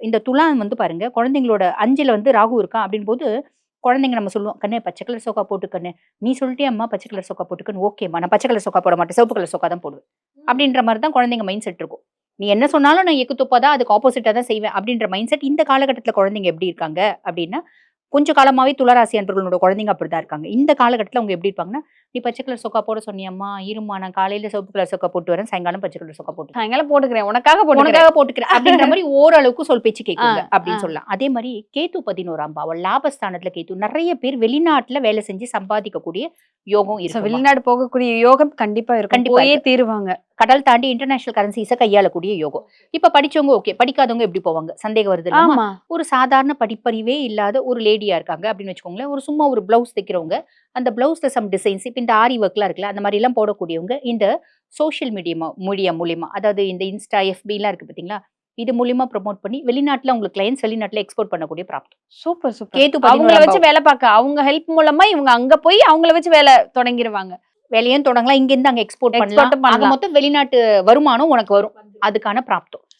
இந்த துலாம் வந்து பாருங்க, குழந்தைங்களோட 5ல வந்து ராகு இருக்கான் அப்படின்போது, குழந்தைங்க நம்ம சொல்லுவோம், "கண்ணு பச்சை கலர் சொக்கா போட்டு கண்ணு. நீ சொல்லிட்டியாம்மா பச்சை கலர் சொக்கா போட்டுக்கன்னு." "ஓகேம்மா, நான் பச்சை கலர் சொக்கா போட மாட்டேன். சிவப்பு கலர் சொக்கா தான் போடுவேன்." அப்படின்ற மாரி தான் குழந்தைங்க மைண்ட் செட் இருக்கும். "நீ என்ன சொன்னாலும் நான் எக்கு துப்பா தான் அதுக்கு ஆப்போசிட்டா தான் செய்வேன்." அப்படின்ற மைண்ட் செட் இந்த காலகட்டத்தில குழந்தைங்க எப்படி இருக்காங்க அப்படின்னா, கொஞ்ச காலமாவே துளாராசி அன்பர்களோட குழந்தைங்க அப்படிதான் இருக்காங்க. இந்த காலகட்டத்தில அவங்க எப்படி இருப்பாங்கன்னா, "நீ பச்சை கலர் சொக்கா போட சொன்னியம்மா, இரும்மா நான் காலையில சிவப்பு கலர் சொக்கா போட்டு வரேன். சாயங்காலம் பச்சை கலர் சொக்கா போட்டு சாயங்காலம் போட்டுக்கிறேன். உனக்காக போட்டுக்கிறேன். உனக்காக போட்டுக்கிறேன்." அப்படின்ற மாரி ஓரளவுக்கு சொல் பேச்சு கேட்குங்க ஆ, அப்படின்னு சொல்லலாம். அதே மாரி கேது 11ஆம் பாவம் லாபஸ்தானத்தில கேது. நெறைய பேர் வெளிநாட்ல வேலை செஞ்சு சம்பாதிக்கக்கூடிய யோகம் சோ இருக்குமா. வெளிநாடு போகக்கூடிய யோகம் கண்டிப்பா இருக்கும். கண்டிப்பா போயே இருக்கு. தீருவாங்க. கடல் தாண்டி இன்டர்நேஷனல் கரன்சிஸ கையாளக்கூடிய யோகம். இப்ப படிச்சவங்க ஓகே. படிக்காதவங்க எப்படி போவாங்க? சந்தேகம் வருது இல்லம்மா? ஆமா. ஒரு சாதாரண படிப்பறிவே இல்லாத ஒரு லேடியா இருக்காங்க அப்படின்னு வச்சுக்கோங்களேன். ஒரு சும்மா ஒரு ப்ளவுஸ் தைக்கிறவங்க. அந்த ப்ளவுஸ்ல சம் டிசைன்ஸ் இப்ப இந்த ஆரி ஒர்க்லாம் இருக்குல்ல, அந்த மாரிலாம் போடக்கூடியவங்க இந்த சோசியல் மீடியா மூலியமா அதாவது இந்த இன்ஸ்டா, எஃபிலாம் இருக்கு பார்த்தீங்களா? இது மூலியமா ப்ரமோட் பண்ணி வெளிநாட்ல உங்களுக்கு கிளையன்ட்ஸ் வெளிநாட்ல எக்ஸ்போர்ட் பண்ணக்கூடிய பிராப்தம். Super, super. கேது அவங்கள 11ஆம் வச்சு பாவம். வேலை பார்க்க அவங்க ஹெல்ப் மூலமா இவங்க அங்க போய் அவங்கள வச்சு வேலை தொடங்கிருவாங்க. வேலையும் தொடங்கலாம். இங்கேருந்து அங்க எக்ஸ்போர்ட் பண்ணலாம். எக்ஸ்போர்ட்டும் ஆக பண்ணலாம். மொத்தம் வெளிநாட்டு வருமானம் உனக்கு வரும். அதுக்கான பிராப்தம்.